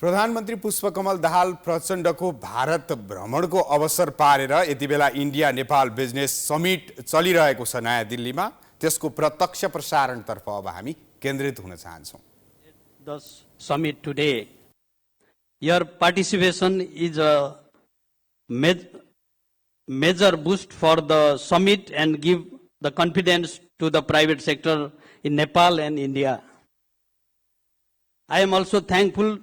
प्रधानमन्त्री पुष्पकमल दाहाल प्रचण्डको भारत भ्रमणको अवसर पारेर यति बेला इन्डिया नेपाल बिजनेस समिट चलिरहेको छ नयाँ दिल्लीमा। त्यसको प्रत्यक्ष प्रसारणतर्फ अब हामी केन्द्रित हुन चाहन्छौँ। The summit today, your participation is a major boost for the summit and give the confidence to the private sector in Nepal and India. I am also thankful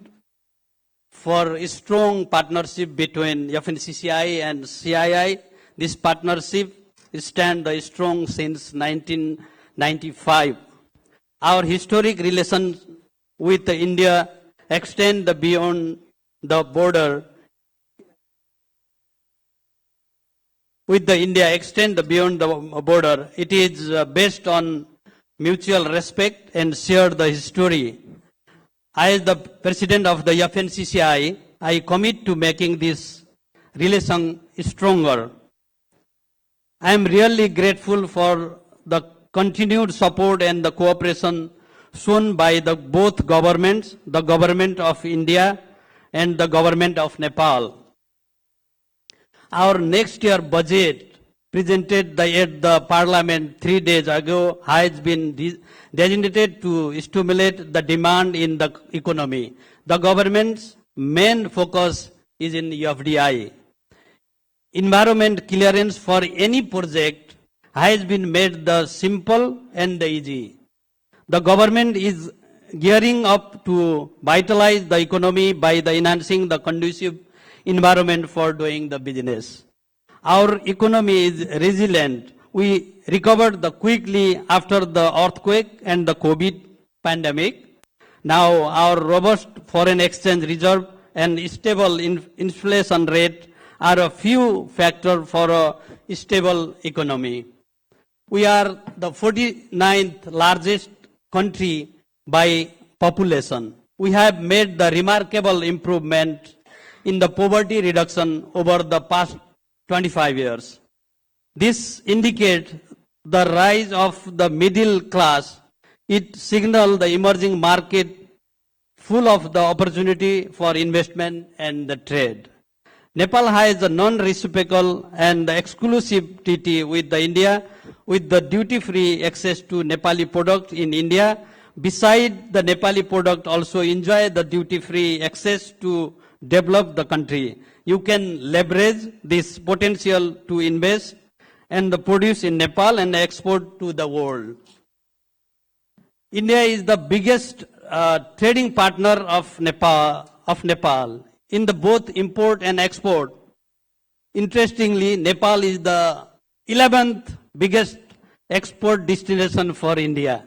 for a strong partnership between FNCCI and CII. This partnership stands strong since 1995. Our historic relations with India extend beyond the border. It is based on mutual respect and shared the history. As the president of the FNCCI, I commit to making this relation stronger. I am really grateful for the continued support and the cooperation shown by both governments, the government of India and the government of Nepal. Our next year budget presented at the parliament 3 days ago has been designated to stimulate the demand in the economy. The government's main focus is in FDI. Environment clearance for any project has been made the simple and the easy. The government is gearing up to vitalize the economy by enhancing the conducive environment for doing the business. Our economy is resilient. We recovered quickly after the earthquake and the COVID pandemic. Now our robust foreign exchange reserve and stable inflation rate are a few factors for a stable economy. We are the 49th largest country by population. We have made the remarkable improvement in the poverty reduction over the past 25 years. This indicates the rise of the middle class. It signals the emerging market full of the opportunity for investment and the trade. Nepal has a non-reciprocal and exclusive treaty with India with the duty-free access to Nepali product in India. Besides, the Nepali product also enjoy the duty-free access to develop the country. You can leverage this potential to invest and produce in Nepal and export to the world. India is the biggest trading partner of Nepal in the both import and export. Interestingly, Nepal is the 11th biggest export destination for India.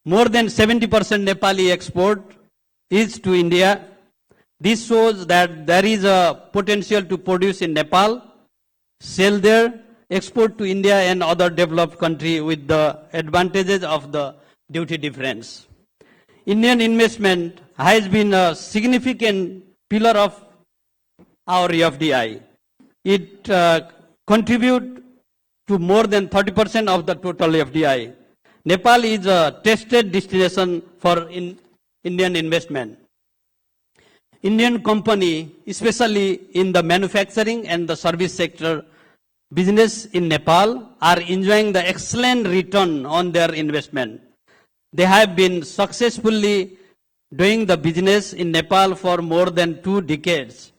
More than 70% Nepali export is to India. This shows that there is a potential to produce in Nepal, sell there, export to India and other developed countries with the advantages of the duty difference. Indian investment has been a significant pillar of our FDI. It contributes to more than 30% of the total FDI. Nepal is a tested destination for Indian investment. Indian company, especially in the manufacturing and the service sector, business in Nepal are enjoying the excellent return on their investment. They have been successfully doing the business in Nepal for more than 2 decades.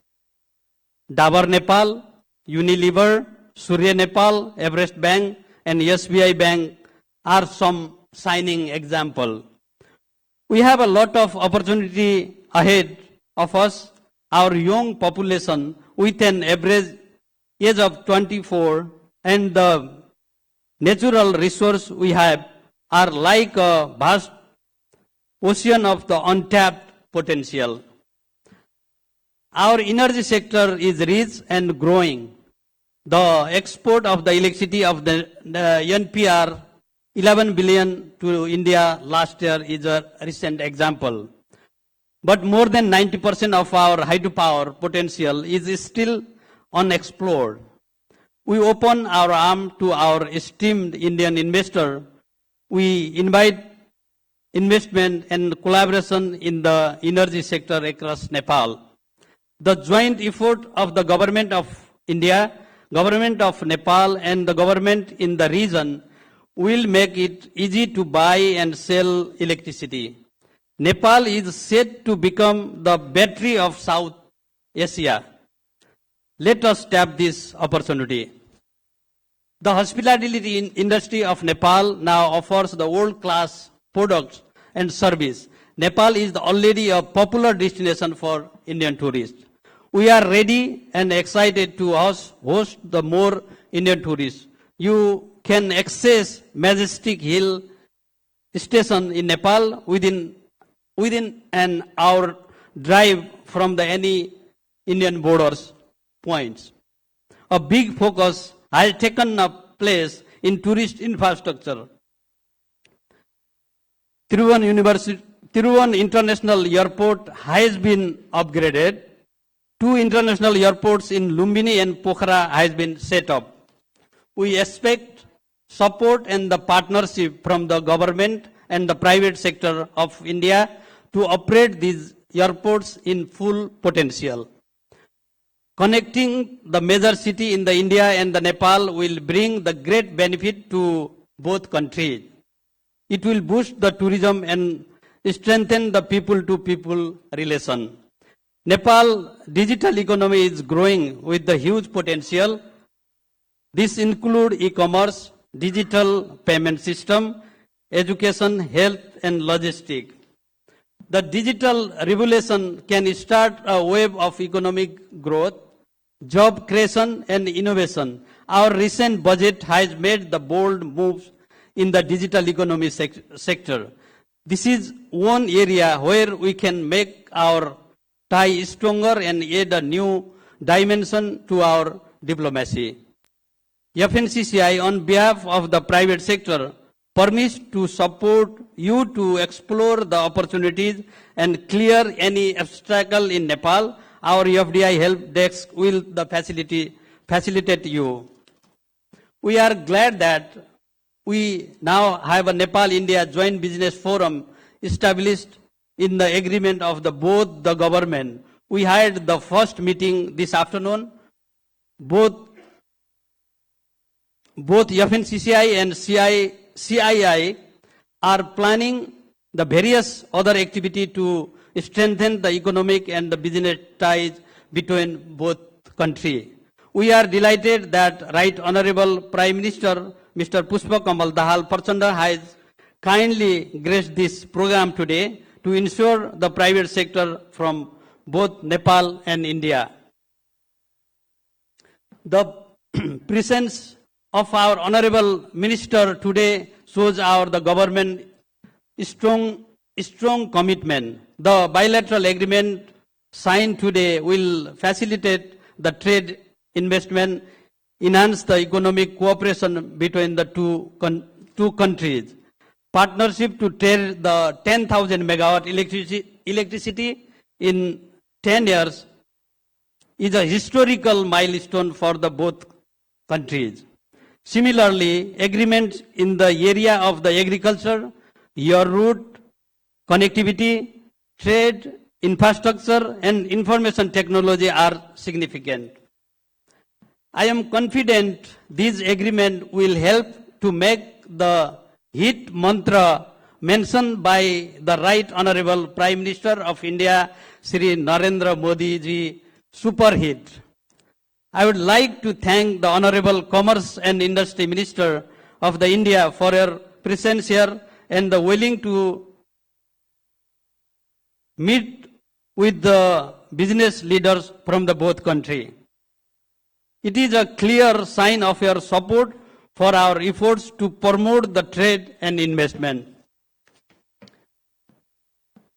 Dabar Nepal, Unilever, Surya Nepal, Everest Bank and SBI Bank are some shining example. We have a lot of opportunity ahead of us. Our young population with an average age of 24 and the natural resource we have are like a vast ocean of the untapped potential. Our energy sector is rich and growing. The export of the electricity of the NPR 11 billion to India last year is a recent example. But more than 90% of our hydropower potential is still unexplored. We open our arms to our esteemed Indian investor. We invite investment and collaboration in the energy sector across Nepal. The joint effort of the government of India, government of Nepal and the government in the region will make it easy to buy and sell electricity. Nepal is set to become the battery of South Asia. Let us tap this opportunity. The hospitality industry of Nepal now offers the world-class products and service. Nepal is already a popular destination for Indian tourists. We are ready and excited to host the more Indian tourists. You can access Majestic Hill Station in Nepal within an hour drive from any Indian borders points. A big focus has taken up place in tourist infrastructure. Thiruvan International Airport has been upgraded. 2 international airports in Lumbini and Pokhara has been set up. We expect support and the partnership from the government and the private sector of India to operate these airports in full potential. Connecting the major city in the India and the Nepal will bring the great benefit to both countries. It will boost the tourism and strengthen the people-to-people relation. Nepal digital economy is growing with the huge potential. This includes e-commerce, digital payment system, education, health and logistics. The digital revolution can start a wave of economic growth, job creation and innovation. Our recent budget has made the bold moves in the digital economy sector. This is one area where we can make our tie stronger and add a new dimension to our diplomacy. FNCCI, on behalf of the private sector, permits to support you to explore the opportunities and clear any obstacle in Nepal. Our FDI help desk will facilitate you. We are glad that we now have a Nepal-India Joint Business Forum established in the agreement of both the government. We had the first meeting this afternoon. Both FNCCI and CII are planning the various other activity to strengthen the economic and the business ties between both countries. We are delighted that Right Honorable Prime Minister Mr. Pushpa Kamal Dahal Prachanda has kindly graced this program today to ensure the private sector from both Nepal and India. The presence of our Honorable Minister today shows the government strong commitment. The bilateral agreement signed today will facilitate the trade investment, enhance the economic cooperation between the two countries. Partnership to trade the 10,000 megawatt electricity in 10 years is a historical milestone for the both countries. Similarly, agreements in the area of the agriculture, your route, connectivity, trade, infrastructure and information technology are significant. I am confident this agreement will help to make the hit mantra mentioned by the Right Honorable Prime Minister of India, Shri Narendra Modi ji, super hit. I would like to thank the Honorable Commerce and Industry Minister of the India for your presence here and the willing to meet with the business leaders from the both country. It is a clear sign of your support for our efforts to promote the trade and investment.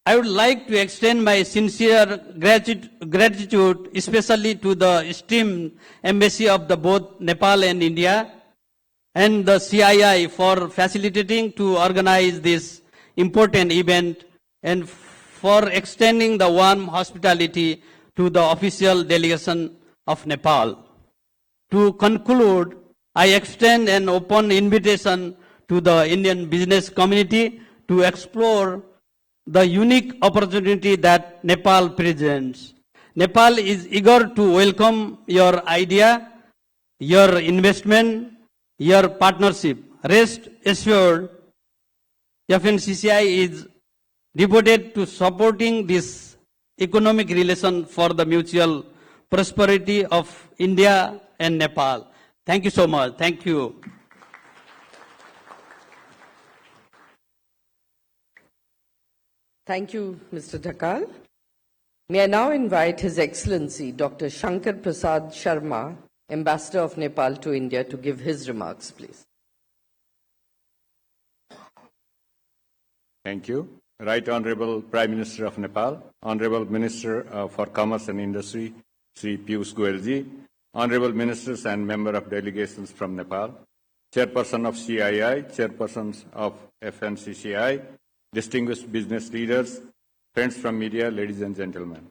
I would like to extend my sincere gratitude especially to the esteemed embassy of the both Nepal and India and the CII for facilitating to organize this important event and for extending the warm hospitality to the official delegation of Nepal. To conclude, I extend an open invitation to the Indian business community to explore the unique opportunity that Nepal presents. Nepal is eager to welcome your idea, your investment, your partnership. Rest assured, FNCCI is devoted to supporting this economic relation for the mutual prosperity of India and Nepal. Thank you so much. Thank you. Thank you, Mr. Dhakal. May I now invite His Excellency Dr. Shankar Prasad Sharma, Ambassador of Nepal to India, to give his remarks, please. Thank you. Right Honorable Prime Minister of Nepal, Honorable Minister for Commerce and Industry, Sri Piyush Goyalji, Honorable Ministers and Member of Delegations from Nepal, Chairperson of CII, Chairpersons of FNCCI, distinguished business leaders, friends from media, ladies and gentlemen.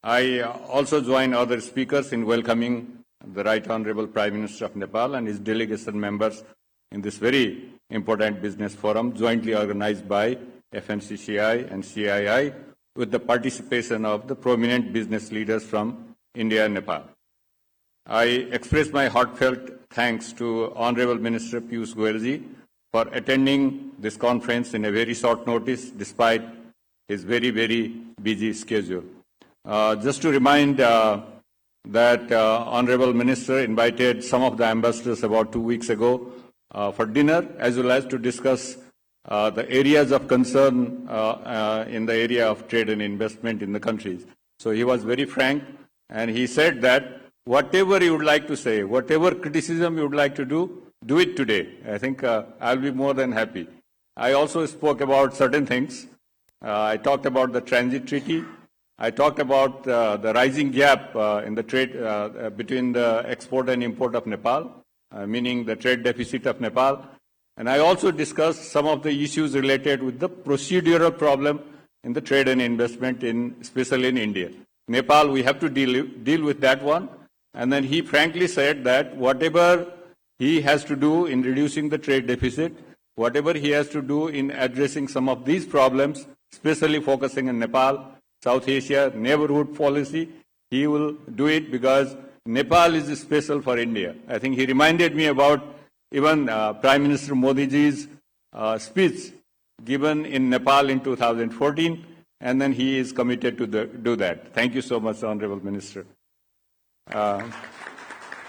I also join other speakers in welcoming the Right Honorable Prime Minister of Nepal and his delegation members in this very important business forum jointly organized by FNCCI and CII with the participation of the prominent business leaders from India and Nepal. I express my heartfelt thanks to Honorable Minister Piyush Goyalji for attending this conference in a very short notice despite his very, very busy schedule. Just to remind that Honorable Minister invited some of the ambassadors about 2 weeks ago for dinner as well as to discuss the areas of concern in the area of trade and investment in the countries. So he was very frank and he said that whatever you would like to say, whatever criticism you would like to do it today. I think I'll be more than happy. I also spoke about certain things. I talked about the transit treaty. I talked about the rising gap in the trade between the export and import of Nepal, meaning the trade deficit of Nepal. And I also discussed some of the issues related with the procedural problem in the trade and investment, especially in India. Nepal, we have to deal with that one. And then he frankly said that whatever he has to do in reducing the trade deficit, whatever he has to do in addressing some of these problems, especially focusing on Nepal, South Asia, neighborhood policy, he will do it because Nepal is special for India. I think he reminded me about even Prime Minister Modi ji's speech given in Nepal in 2014, and then he is committed to do that. Thank you so much, Honorable Minister.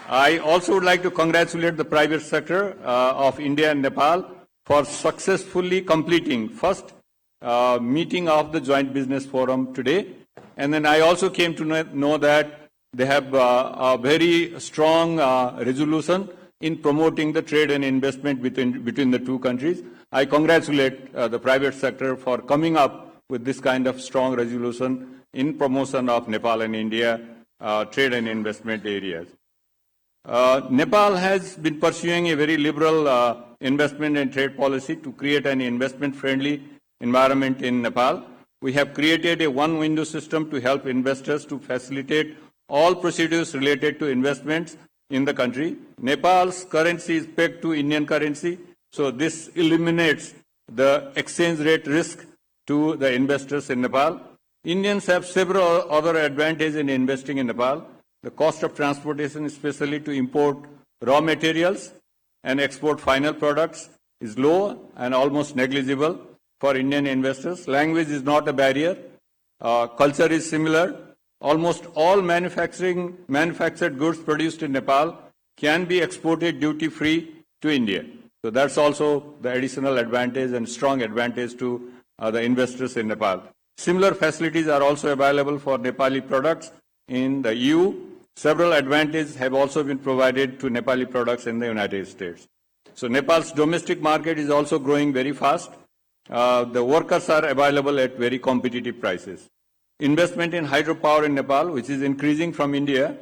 I also would like to congratulate the private sector of India and Nepal for successfully completing first meeting of the Joint Business Forum today. And then I also came to know that they have a very strong resolution in promoting the trade and investment between the two countries. I congratulate the private sector for coming up with this kind of strong resolution in promotion of Nepal and India trade and investment areas. Nepal has been pursuing a very liberal investment and trade policy to create an investment-friendly environment in Nepal. We have created a one-window system to help investors to facilitate all procedures related to investments in the country. Nepal's currency is pegged to Indian currency, so this eliminates the exchange rate risk to the investors in Nepal. Indians have several other advantages in investing in Nepal. The cost of transportation, especially to import raw materials and export final products, is low and almost negligible for Indian investors. Language is not a barrier. Culture is similar. Almost all manufactured goods produced in Nepal can be exported duty-free to India. So that's also the additional advantage and strong advantage to the investors in Nepal. Similar facilities are also available for Nepali products in the EU. Several advantages have also been provided to Nepali products in the United States. So Nepal's domestic market is also growing very fast. The workers are available at very competitive prices. Investment in hydropower in Nepal, which is increasing from India,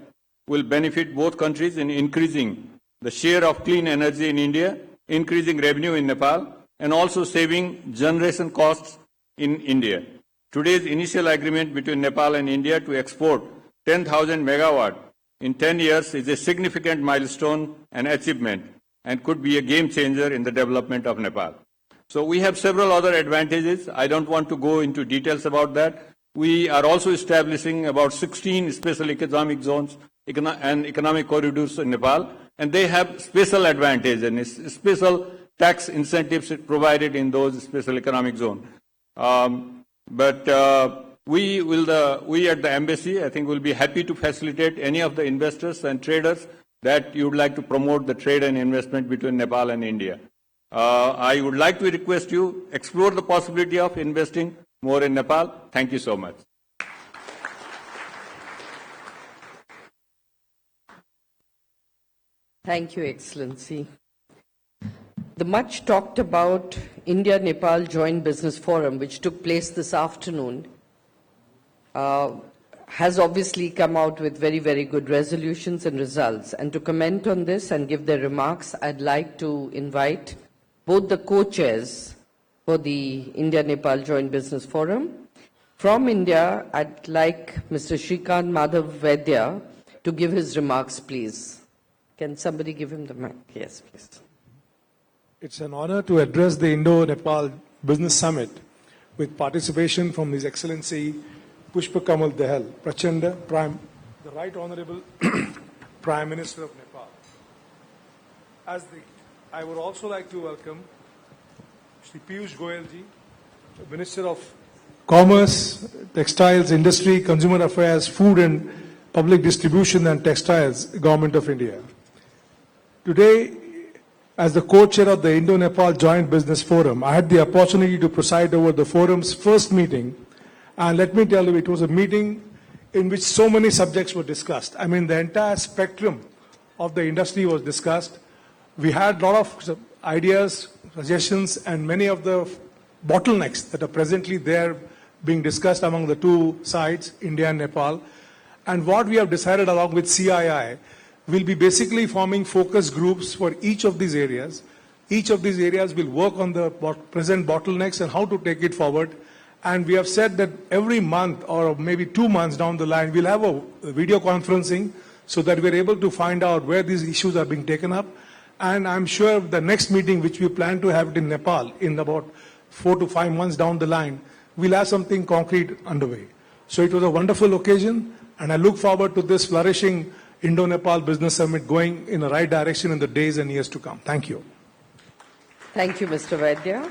will benefit both countries in increasing the share of clean energy in India, increasing revenue in Nepal, and also saving generation costs in India. Today's initial agreement between Nepal and India to export 10,000 megawatt in 10 years is a significant milestone and achievement and could be a game changer in the development of Nepal. So we have several other advantages. I don't want to go into details about that. We are also establishing about 16 special economic zones and economic corridors in Nepal, and they have special advantage and special tax incentives provided in those special economic zones. We at the embassy, I think, will be happy to facilitate any of the investors and traders that you would like to promote the trade and investment between Nepal and India. I would like to request you explore the possibility of investing more in Nepal. Thank you so much. Thank you, Excellency. The much talked about India-Nepal Joint Business Forum, which took place this afternoon, has obviously come out with very, very good resolutions and results. And to comment on this and give their remarks, I'd like to invite both the co-chairs for the India-Nepal Joint Business Forum. From India, I'd like Mr. Shrikant Madhav Vaidya to give his remarks, please. Can somebody give him the mic? Yes, please. It's an honor to address the Indo-Nepal Business Summit with participation from His Excellency Pushpa Kamal Dahal Prachanda, the Right Honorable Prime Minister of Nepal. I would also like to welcome Shri Piyush Goyal ji, Minister of Commerce, Textiles, Industry, Consumer Affairs, Food and Public Distribution and Textiles, Government of India. Today, as the co-chair of the Indo-Nepal Joint Business Forum, I had the opportunity to preside over the forum's first meeting. And let me tell you, it was a meeting in which so many subjects were discussed. I mean, the entire spectrum of the industry was discussed. We had a lot of ideas, suggestions, and many of the bottlenecks that are presently there being discussed among the two sides, India and Nepal. And what we have decided along with CII, we'll be basically forming focus groups for each of these areas. Each of these areas will work on the present bottlenecks and how to take it forward. And we have said that every month or maybe 2 months down the line, we'll have a video conferencing so that we're able to find out where these issues are being taken up. And I'm sure the next meeting, which we plan to have in Nepal in about 4 to 5 months down the line, we'll have something concrete underway. So it was a wonderful occasion, and I look forward to this flourishing Indo-Nepal Business Summit going in the right direction in the days and years to come. Thank you. Thank you, Mr. Vaidya.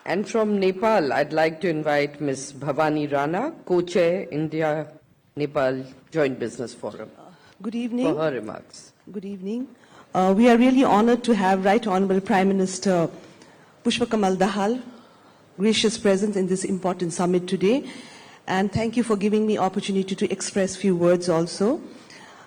And from Nepal, I'd like to invite Ms. Bhavani Rana, co-chair, India-Nepal Joint Business Forum. Good evening. For her remarks. Good evening. We are really honored to have Right Honorable Prime Minister Pushpa Kamal Dahal gracious presence in this important summit today. And thank you for giving me opportunity to express few words also.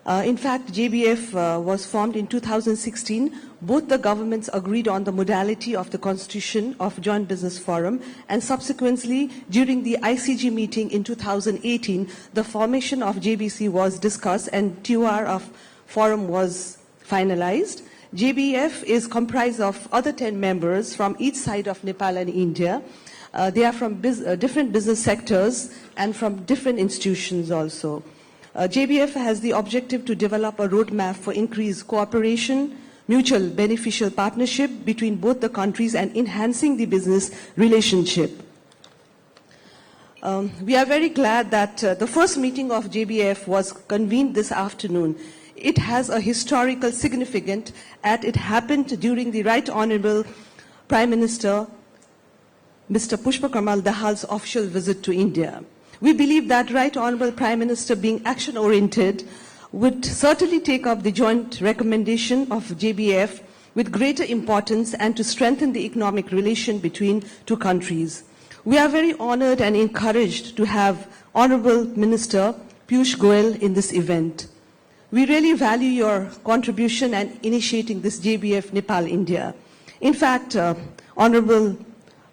In fact, JBF was formed in 2016. Both the governments agreed on the modality of the constitution of Joint Business Forum, and subsequently, during the ICG meeting in 2018, the formation of JBC was discussed and TOR of forum was finalized. JBF is comprised of other 10 members from each side of Nepal and India. They are from different business sectors and from different institutions also. JBF has the objective to develop a roadmap for increased cooperation, mutual beneficial partnership between both the countries and enhancing the business relationship. We are very glad that the first meeting of JBF was convened this afternoon. It has a historical significance as it happened during the Right Honorable Prime Minister Mr. Pushpa Kamal Dahal's official visit to India. We believe that Right Honorable Prime Minister, being action-oriented, would certainly take up the joint recommendation of JBF with greater importance and to strengthen the economic relation between two countries. We are very honored and encouraged to have Honorable Minister Piyush Goyal in this event. We really value your contribution and initiating this JBF Nepal-India. In fact, Honorable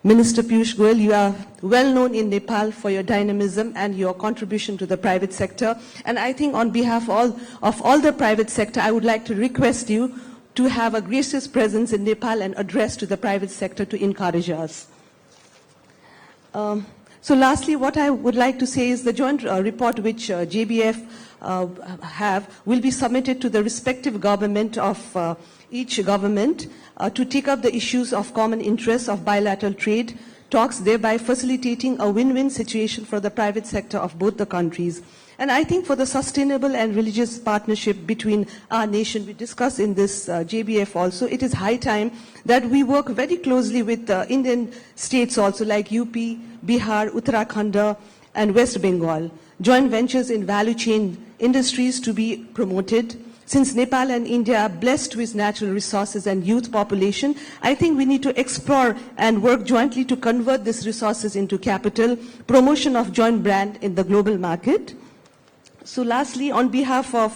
Minister Piyush Goyal, you are well known in Nepal for your dynamism and your contribution to the private sector. And I think on behalf of all the private sector, I would like to request you to have a gracious presence in Nepal and address to the private sector to encourage us. So lastly, what I would like to say is the joint report which JBF will be submitted to the respective government of each government to take up the issues of common interest of bilateral trade talks, thereby facilitating a win-win situation for the private sector of both the countries. And I think for the sustainable and religious partnership between our nation, we discussed in this JBF also, it is high time that we work very closely with Indian states also like UP, Bihar, Uttarakhand and West Bengal. Joint ventures in value chain industries to be promoted. Since Nepal and India are blessed with natural resources and youth population, I think we need to explore and work jointly to convert these resources into capital, promotion of joint brand in the global market. So lastly, on behalf of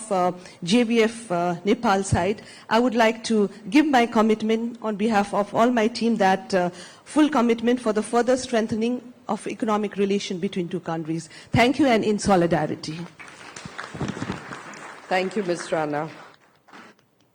JBF Nepal side, I would like to give my commitment on behalf of all my team that full commitment for the further strengthening of economic relation between two countries. Thank you and in solidarity. Thank you, Ms. Rana.